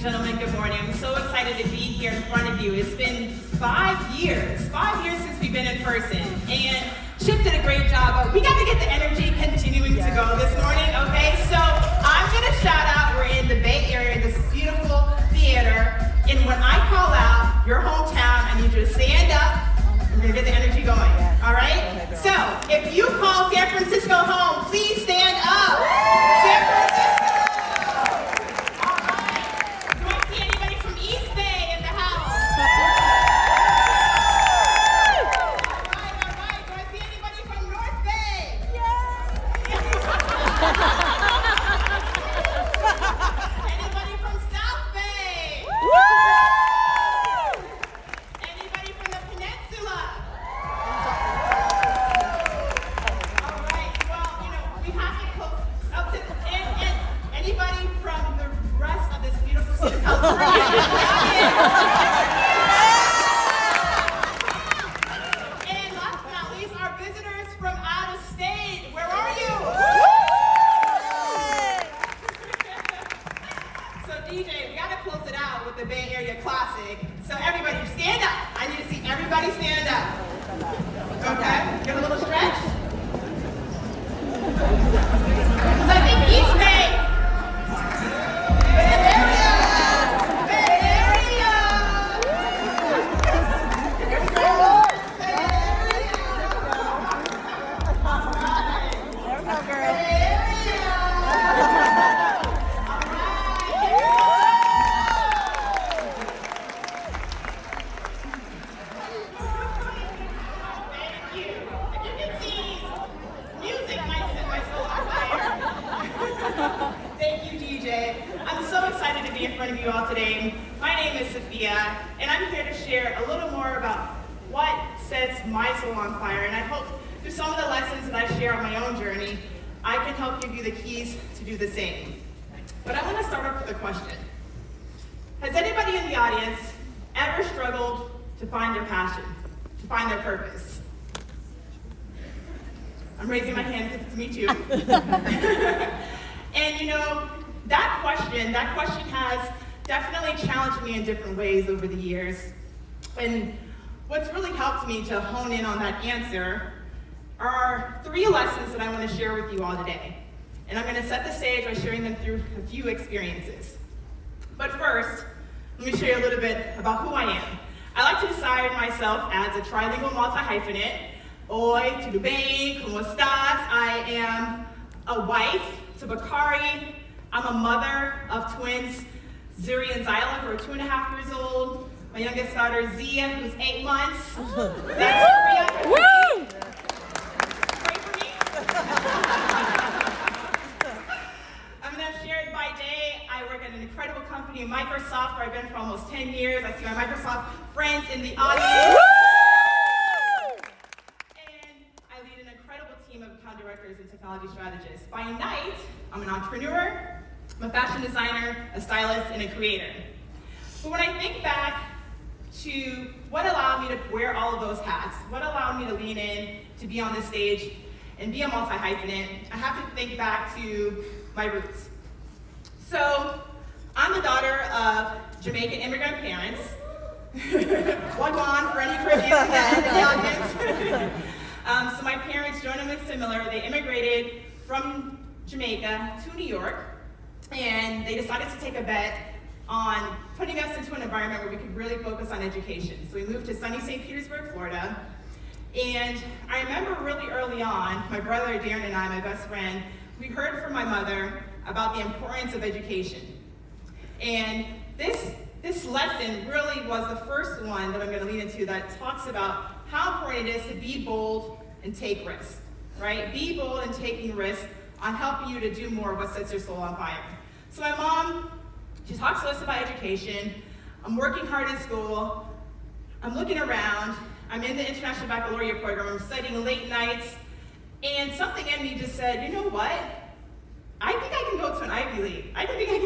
gentlemen, good morning. I'm so excited to be here in front of you. It's been 5 years since we've been in person. And Chip did a great job, but we got to get the energy continuing to go this morning, okay? So I'm going to shout out, we're in the Bay Area, in this beautiful theater. And when I call out your hometown, I need you to stand up. We're going to get the energy going, all right? So if you call San Francisco home, please stand up. San Francisco. I'm raising my hand because it's me too. And you know, that question has definitely challenged me in different ways over the years. And what's really helped me to hone in on that answer are 3 lessons that I want to share with you all today. And I'm going to set the stage by sharing them through a few experiences. But first, let me share you a little bit about who I am. I like to describe myself as a trilingual multi-hyphenate. Oi, tudo bem, como estás? I am a wife to Bakari. I'm a mother of twins, Zuri and Zyla, who are 2.5 years old. My youngest daughter, Zia, who's 8 months. That's Korea. Woo! Pray for me. I'm going to share it by day. I work at an incredible company, Microsoft, where I've been for almost 10 years. I see my Microsoft friends in the audience. Woo! Account directors and technology strategists. By night, I'm an entrepreneur, I'm a fashion designer, a stylist, and a creator. But when I think back to what allowed me to wear all of those hats, what allowed me to lean in, to be on this stage, and be a multi-hyphenate, I have to think back to my roots. So, I'm the daughter of Jamaican immigrant parents. Wagwan for any Caribbeans in the audience. So my parents, Jonah and Winston Miller, they immigrated from Jamaica to New York, and they decided to take a bet on putting us into an environment where we could really focus on education. So we moved to sunny St. Petersburg, Florida, and I remember really early on, my brother Darren and I, my best friend, we heard from my mother about the importance of education. And this lesson really was the first one that I'm going to lead into that talks about how important it is to be bold and take risks, right? Be bold and taking risks on helping you to do more of what sets your soul on fire. So my mom, she talks to us about education. I'm working hard in school. I'm looking around. I'm in the International Baccalaureate program. I'm studying late nights. And something in me just said, you know what? I think I can go to an Ivy League. I think I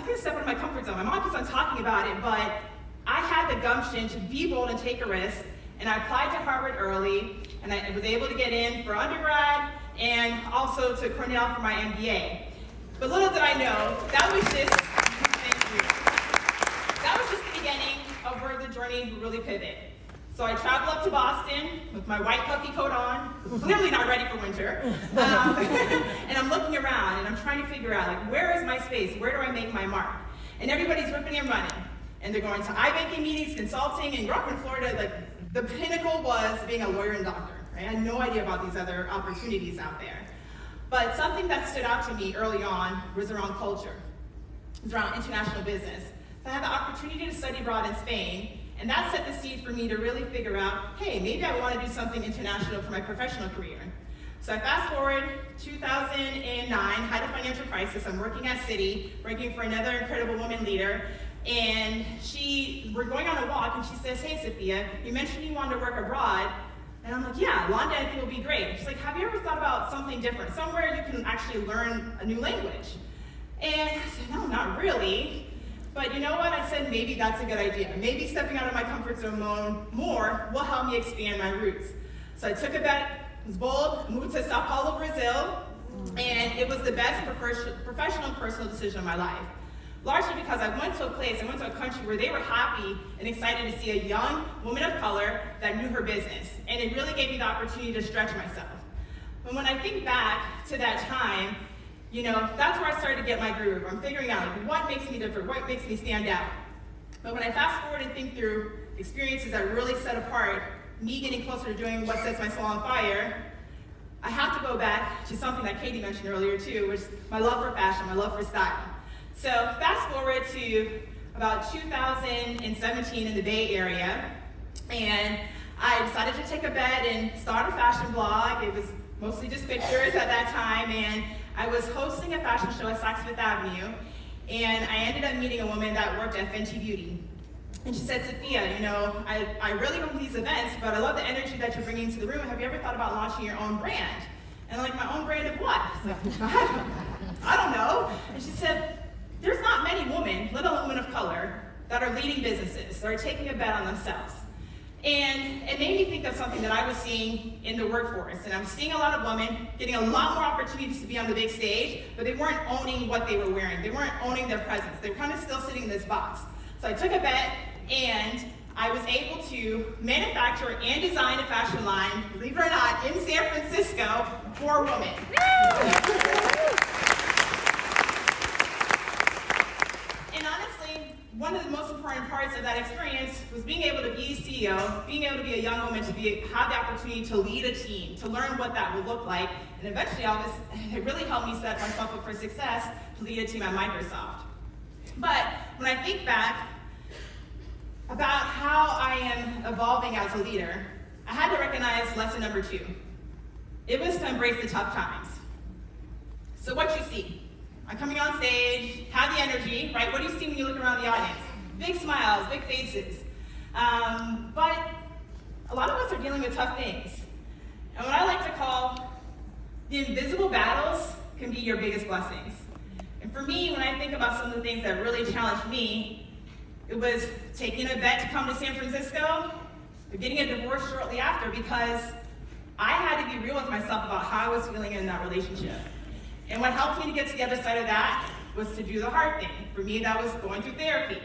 can step out of my comfort zone. My mom keeps on talking about it, but I had the gumption to be bold and take a risk, and I applied to Harvard early, and I was able to get in for undergrad and also to Cornell for my MBA. But little did I know, that was just journey would really pivot. So I traveled up to Boston with my white puffy coat on, clearly not ready for winter. And I'm looking around and I'm trying to figure out, like, where is my space? Where do I make my mark? And everybody's ripping and running. And they're going to iBanking meetings, consulting, and growing up in Florida, like, the pinnacle was being a lawyer and doctor. Right? I had no idea about these other opportunities out there. But something that stood out to me early on was around culture. It was around international business. So I had the opportunity to study abroad in Spain, and that set the seed for me to really figure out, hey, maybe I want to do something international for my professional career. So I fast forward, 2009, had a financial crisis. I'm working at Citi, working for another incredible woman leader, and we're going on a walk, and she says, hey, Sophia, you mentioned you wanted to work abroad. And I'm like, yeah, London I think will be great. She's like, have you ever thought about something different, somewhere you can actually learn a new language? And I said, no, not really. But you know what? I said, maybe that's a good idea. Maybe stepping out of my comfort zone more will help me expand my roots. So I took a bet, was bold, moved to Sao Paulo, Brazil, and it was the best professional and personal decision of my life. Largely because I went to a country where they were happy and excited to see a young woman of color that knew her business. And it really gave me the opportunity to stretch myself. And when I think back to that time, you know, that's where I started to get my groove. I'm figuring out, like, what makes me different, what makes me stand out. But when I fast forward and think through experiences that really set apart me getting closer to doing what sets my soul on fire, I have to go back to something that Katie mentioned earlier too, which is my love for fashion, my love for style. So fast forward to about 2017 in the Bay Area, and I decided to take a bet and start a fashion blog. It was mostly just pictures at that time, and I was hosting a fashion show at Saks Fifth Avenue, and I ended up meeting a woman that worked at Fenty Beauty. And she said, Sophia, you know, I really love these events, but I love the energy that you're bringing to the room. Have you ever thought about launching your own brand? And I'm like, my own brand of what? I don't know. And she said, there's not many women, let alone women of color, that are leading businesses, that are taking a bet on themselves. And it made me think of something that I was seeing in the workforce. And I'm seeing a lot of women getting a lot more opportunities to be on the big stage, but they weren't owning what they were wearing. They weren't owning their presence. They were kind of still sitting in this box. So I took a bet, and I was able to manufacture and design a fashion line, believe it or not, in San Francisco for women. And honestly, one of the most important parts of that experience was being able to be a CEO, being able to be a young woman, to have the opportunity to lead a team, to learn what that would look like, and eventually it really helped me set myself up for success to lead a team at Microsoft. But when I think back about how I am evolving as a leader, I had to recognize lesson number 2. It was to embrace the tough times. So what you see, I'm coming on stage, have the energy, right? What do you see when you look around the audience? Big smiles, big faces. But a lot of us are dealing with tough things. And what I like to call the invisible battles can be your biggest blessings. And for me, when I think about some of the things that really challenged me, it was taking a bet to come to San Francisco, but getting a divorce shortly after, because I had to be real with myself about how I was feeling in that relationship. And what helped me to get to the other side of that was to do the hard thing. For me, that was going through therapy.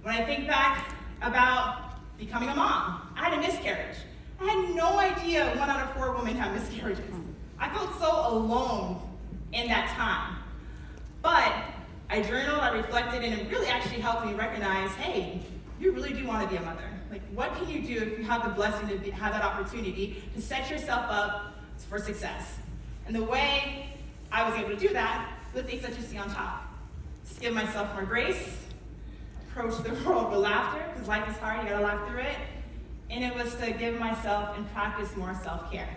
When I think back about becoming a mom, I had a miscarriage. I had no idea 1 out of 4 women have miscarriages. I felt so alone in that time. But I journaled, I reflected, and it really actually helped me recognize, hey, you really do want to be a mother. Like, what can you do if you have the blessing to have that opportunity to set yourself up for success? And the way I was able to do that, the things that you see on top. Just give myself more grace, approach the world with laughter, because life is hard, you gotta laugh through it. And it was to give myself and practice more self-care.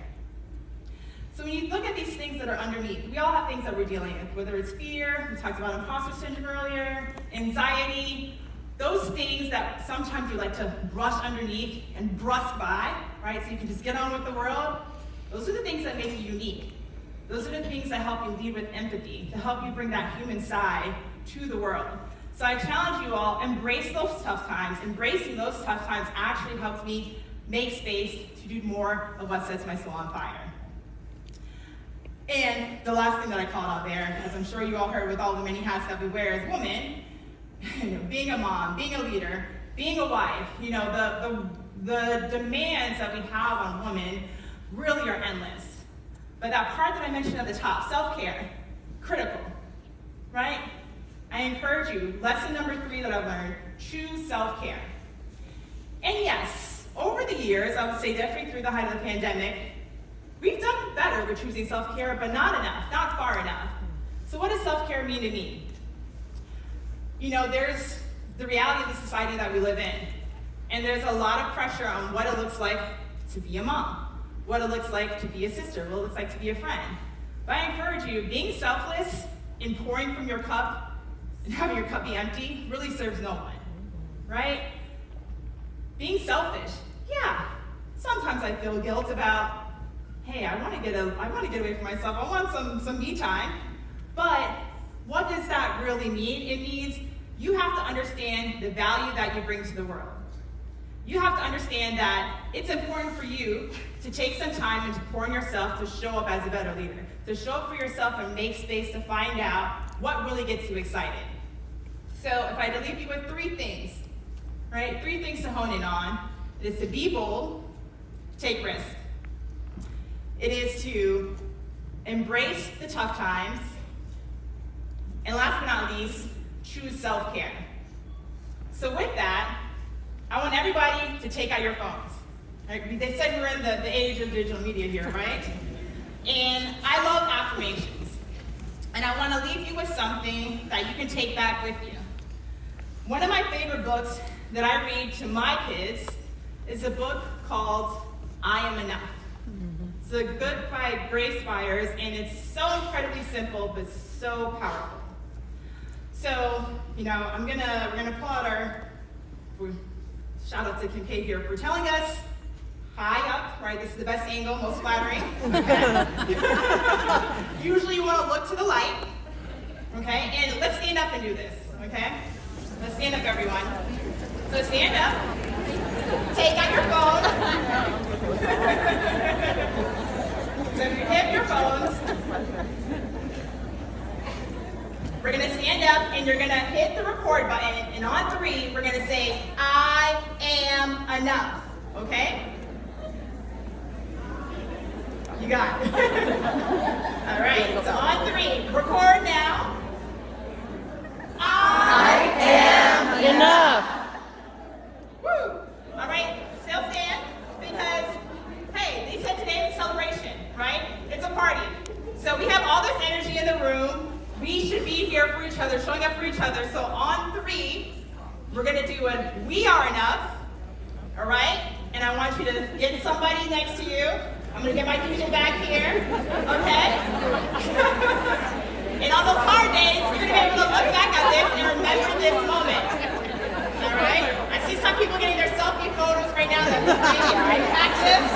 So when you look at these things that are underneath, we all have things that we're dealing with, whether it's fear, we talked about imposter syndrome earlier, anxiety, those things that sometimes you like to brush underneath and brush by, right, so you can just get on with the world. Those are the things that make you unique. Those are the things that help you lead with empathy, to help you bring that human side to the world. So I challenge you all, embrace those tough times. Embracing those tough times actually helps me make space to do more of what sets my soul on fire. And the last thing that I called out there, as I'm sure you all heard with all the many hats that we wear as women, being a mom, being a leader, being a wife, the demands that we have on women really are endless. But that part that I mentioned at the top, self-care, critical, right? I encourage you, lesson number 3 that I've learned, choose self-care. And yes, over the years, I would say definitely through the height of the pandemic, we've done better with choosing self-care, but not enough, not far enough. So what does self-care mean to me? There's the reality of the society that we live in. And there's a lot of pressure on what it looks like to be a mom, what it looks like to be a sister, what it looks like to be a friend. But I encourage you, being selfless in pouring from your cup and having your cup be empty really serves no one, right? Being selfish, yeah. Sometimes I feel guilt about, hey, I want to get away from myself. I want some me time. But what does that really mean? It means you have to understand the value that you bring to the world. You have to understand that it's important for you to take some time and to pour in yourself to show up as a better leader, to show up for yourself and make space to find out what really gets you excited. So if I had to leave you with 3 things, right? 3 things to hone in on. It is to be bold, take risks. It is to embrace the tough times. And last but not least, choose self-care. So with that, I want everybody to take out your phones. Right? They said we're in the age of digital media here, right? And I love affirmations. And I want to leave you with something that you can take back with you. One of my favorite books that I read to my kids is a book called I Am Enough. It's a book by Grace Byers, and it's so incredibly simple, but so powerful. So, we're gonna pull out shout out to Kincaid here for telling us high up, right? This is the best angle, most flattering. Usually you want to look to the light, okay? And let's stand up and do this, okay? Let's stand up, everyone. So stand up, take out your phone. So if you hit your phones, we're going to stand up and you're going to hit the record button, and on 3, we're going to say, I am enough, okay? You got it. All right, so on 3, record now. I am enough. Woo! All right, still stand, because, hey, they said today is a celebration, right? It's a party. So we have all this energy in the room. We should be here for each other, showing up for each other. So on 3, we're going to do a we are enough, all right? And I want you to get somebody next to you. I'm going to get my DJ back here, okay? And on those hard days, you're going to be able to look back at this and remember this moment, all right? I see some people getting their selfie photos right now. That's great. All right, practice.